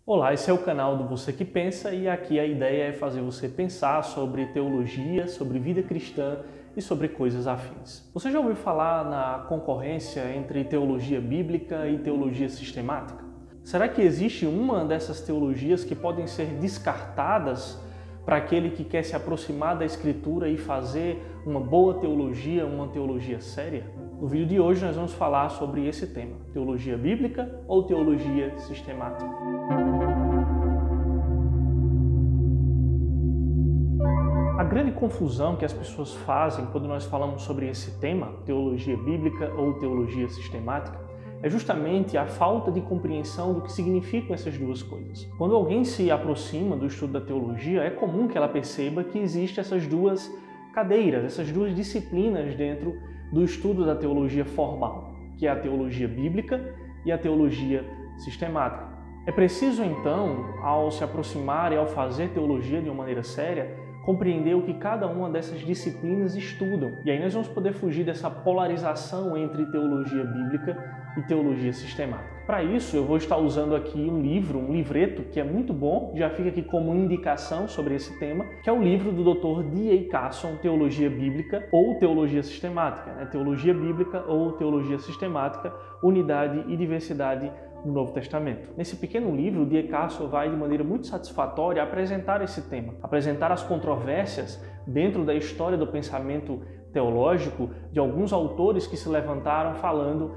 Olá, esse é o canal do Você que Pensa e aqui a ideia é fazer você pensar sobre teologia, sobre vida cristã e sobre coisas afins. Você já ouviu falar na concorrência entre teologia bíblica e teologia sistemática? Será que existe uma dessas teologias que podem ser descartadas para aquele que quer se aproximar da Escritura e fazer uma boa teologia, uma teologia séria? No vídeo de hoje nós vamos falar sobre esse tema, teologia bíblica ou teologia sistemática. A grande confusão que as pessoas fazem quando nós falamos sobre esse tema, teologia bíblica ou teologia sistemática, é justamente a falta de compreensão do que significam essas duas coisas. Quando alguém se aproxima do estudo da teologia, é comum que ela perceba que existem essas duas cadeiras, essas duas disciplinas dentro do estudo da teologia formal, que é a teologia bíblica e a teologia sistemática. É preciso, então, ao se aproximar e ao fazer teologia de uma maneira séria, compreender o que cada uma dessas disciplinas estudam. E aí nós vamos poder fugir dessa polarização entre teologia bíblica e teologia sistemática. Para isso, eu vou estar usando aqui um livreto, que é muito bom, já fica aqui como indicação sobre esse tema, que é o livro do Dr. D.A. Carson, Teologia Bíblica ou Teologia Sistemática, Teologia Bíblica ou Teologia Sistemática, Unidade e Diversidade no Novo Testamento. Nesse pequeno livro, o D.A. Carson vai de maneira muito satisfatória apresentar esse tema, apresentar as controvérsias dentro da história do pensamento teológico de alguns autores que se levantaram falando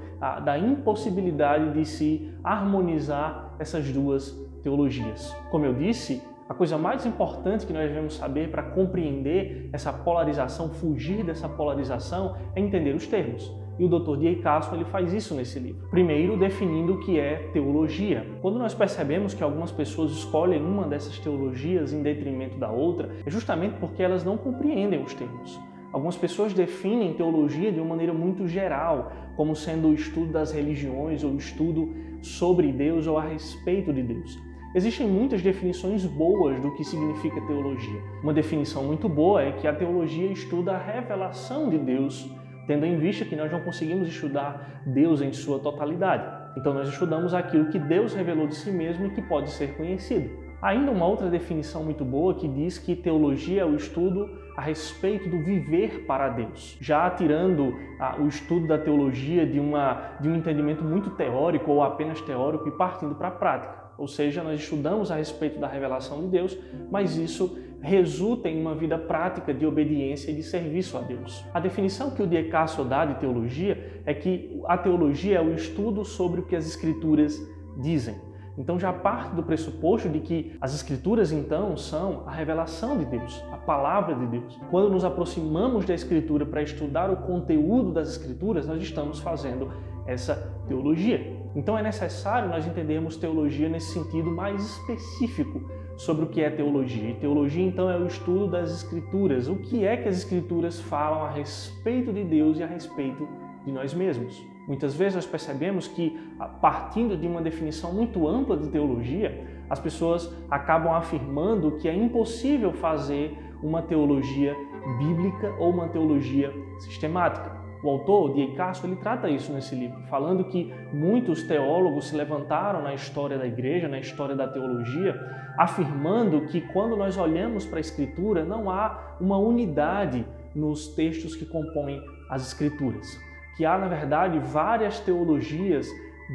da impossibilidade de se harmonizar essas duas teologias. Como eu disse, a coisa mais importante que nós devemos saber para compreender essa polarização, fugir dessa polarização, é entender os termos. E o Dr. D.A. Carson ele faz isso nesse livro. Primeiro, definindo o que é teologia. Quando nós percebemos que algumas pessoas escolhem uma dessas teologias em detrimento da outra, é justamente porque elas não compreendem os termos. Algumas pessoas definem teologia de uma maneira muito geral, como sendo o estudo das religiões ou o estudo sobre Deus ou a respeito de Deus. Existem muitas definições boas do que significa teologia. Uma definição muito boa é que a teologia estuda a revelação de Deus, tendo em vista que nós não conseguimos estudar Deus em sua totalidade. Então nós estudamos aquilo que Deus revelou de si mesmo e que pode ser conhecido. Ainda uma outra definição muito boa que diz que teologia é o estudo a respeito do viver para Deus. Já tirando o estudo da teologia de um entendimento muito teórico ou apenas teórico e partindo para a prática. Ou seja, nós estudamos a respeito da revelação de Deus, mas isso resulta em uma vida prática de obediência e de serviço a Deus. A definição que o D.A. Carson dá de teologia é que a teologia é o estudo sobre o que as Escrituras dizem. Então já parte do pressuposto de que as Escrituras, então, são a revelação de Deus, a palavra de Deus. Quando nos aproximamos da Escritura para estudar o conteúdo das Escrituras, nós estamos fazendo essa teologia. Então é necessário nós entendermos teologia nesse sentido mais específico sobre o que é teologia. E teologia, então, é o estudo das Escrituras. O que é que as Escrituras falam a respeito de Deus e a respeito de nós mesmos? Muitas vezes nós percebemos que, partindo de uma definição muito ampla de teologia, as pessoas acabam afirmando que é impossível fazer uma teologia bíblica ou uma teologia sistemática. O autor, D.A. Carson, ele trata isso nesse livro, falando que muitos teólogos se levantaram na história da igreja, na história da teologia, afirmando que quando nós olhamos para a Escritura, não há uma unidade nos textos que compõem as Escrituras. Que há, na verdade, várias teologias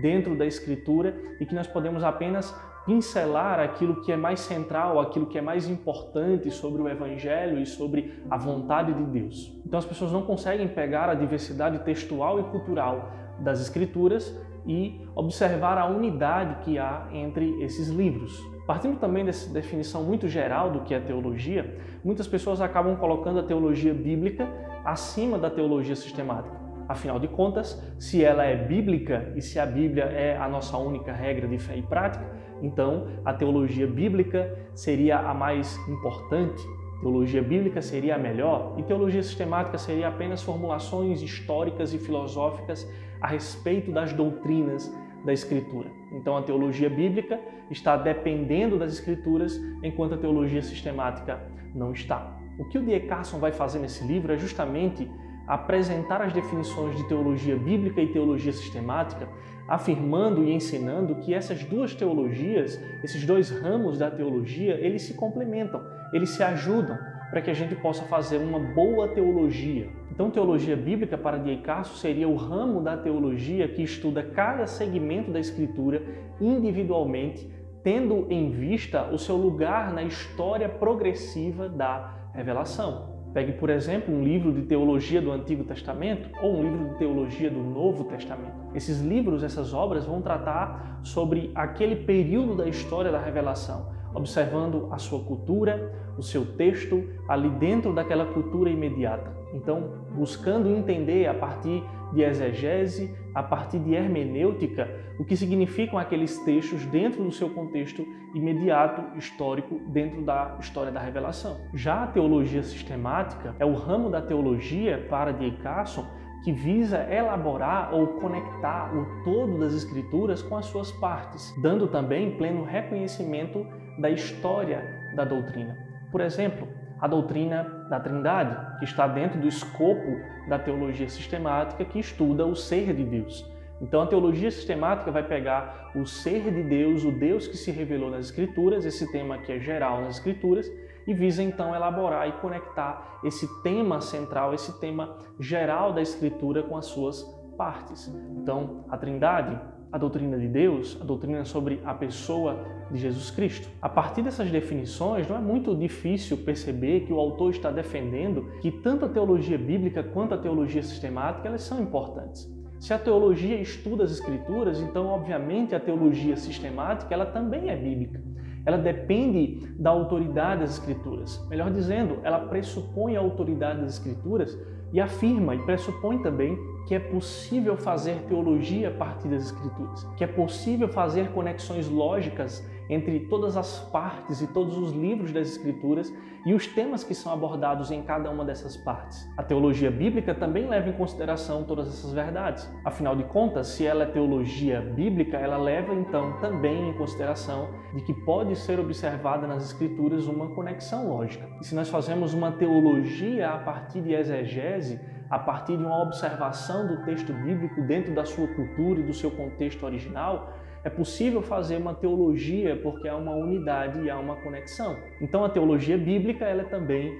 dentro da Escritura e que nós podemos apenas pincelar aquilo que é mais central, aquilo que é mais importante sobre o Evangelho e sobre a vontade de Deus. Então as pessoas não conseguem pegar a diversidade textual e cultural das Escrituras e observar a unidade que há entre esses livros. Partindo também dessa definição muito geral do que é teologia, muitas pessoas acabam colocando a teologia bíblica acima da teologia sistemática. Afinal de contas, se ela é bíblica e se a Bíblia é a nossa única regra de fé e prática, então a teologia bíblica seria a mais importante, teologia bíblica seria a melhor e teologia sistemática seria apenas formulações históricas e filosóficas a respeito das doutrinas da Escritura. Então a teologia bíblica está dependendo das Escrituras, enquanto a teologia sistemática não está. O que o D.A. Carson vai fazer nesse livro é justamente apresentar as definições de teologia bíblica e teologia sistemática, afirmando e ensinando que essas duas teologias, esses dois ramos da teologia, eles se complementam, eles se ajudam para que a gente possa fazer uma boa teologia. Então, teologia bíblica para D.A. Carson seria o ramo da teologia que estuda cada segmento da Escritura individualmente, tendo em vista o seu lugar na história progressiva da revelação. Pegue, por exemplo, um livro de teologia do Antigo Testamento ou um livro de teologia do Novo Testamento. Esses livros, essas obras vão tratar sobre aquele período da história da revelação, observando a sua cultura, o seu texto, ali dentro daquela cultura imediata. Então, buscando entender a partir de exegese, a partir de hermenêutica, o que significam aqueles textos dentro do seu contexto imediato, histórico, dentro da história da revelação. Já a teologia sistemática é o ramo da teologia para D.A. Carson que visa elaborar ou conectar o todo das Escrituras com as suas partes, dando também pleno reconhecimento da história da doutrina. Por exemplo, a doutrina da Trindade, que está dentro do escopo da teologia sistemática, que estuda o ser de Deus. Então, a teologia sistemática vai pegar o ser de Deus, o Deus que se revelou nas Escrituras, esse tema que é geral nas Escrituras, e visa então elaborar e conectar esse tema central, esse tema geral da Escritura com as suas partes. Então, a Trindade, a doutrina de Deus, a doutrina sobre a pessoa de Jesus Cristo. A partir dessas definições, não é muito difícil perceber que o autor está defendendo que tanto a teologia bíblica quanto a teologia sistemática, elas são importantes. Se a teologia estuda as Escrituras, então, obviamente, a teologia sistemática ela também é bíblica. Ela depende da autoridade das Escrituras. Melhor dizendo, ela pressupõe a autoridade das Escrituras e afirma e pressupõe também que é possível fazer teologia a partir das Escrituras, que é possível fazer conexões lógicas entre todas as partes e todos os livros das Escrituras e os temas que são abordados em cada uma dessas partes. A teologia bíblica também leva em consideração todas essas verdades. Afinal de contas, se ela é teologia bíblica, ela leva então também em consideração de que pode ser observada nas Escrituras uma conexão lógica. E se nós fazemos uma teologia a partir de exegese, a partir de uma observação do texto bíblico dentro da sua cultura e do seu contexto original, é possível fazer uma teologia porque há uma unidade e há uma conexão. Então a teologia bíblica ela é também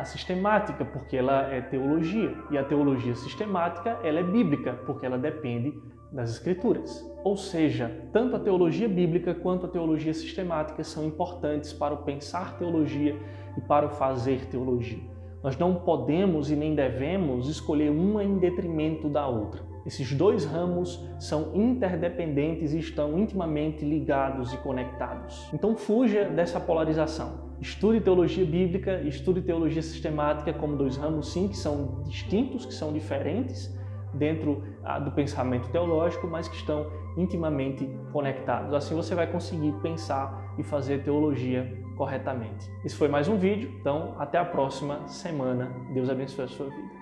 sistemática porque ela é teologia e a teologia sistemática ela é bíblica porque ela depende das Escrituras. Ou seja, tanto a teologia bíblica quanto a teologia sistemática são importantes para o pensar teologia e para o fazer teologia. Nós não podemos e nem devemos escolher uma em detrimento da outra. Esses dois ramos são interdependentes e estão intimamente ligados e conectados. Então fuja dessa polarização. Estude teologia bíblica e estude teologia sistemática como dois ramos, sim, que são distintos, que são diferentes dentro do pensamento teológico, mas que estão intimamente conectados. Assim você vai conseguir pensar e fazer teologia corretamente. Esse foi mais um vídeo, então até a próxima semana. Deus abençoe a sua vida.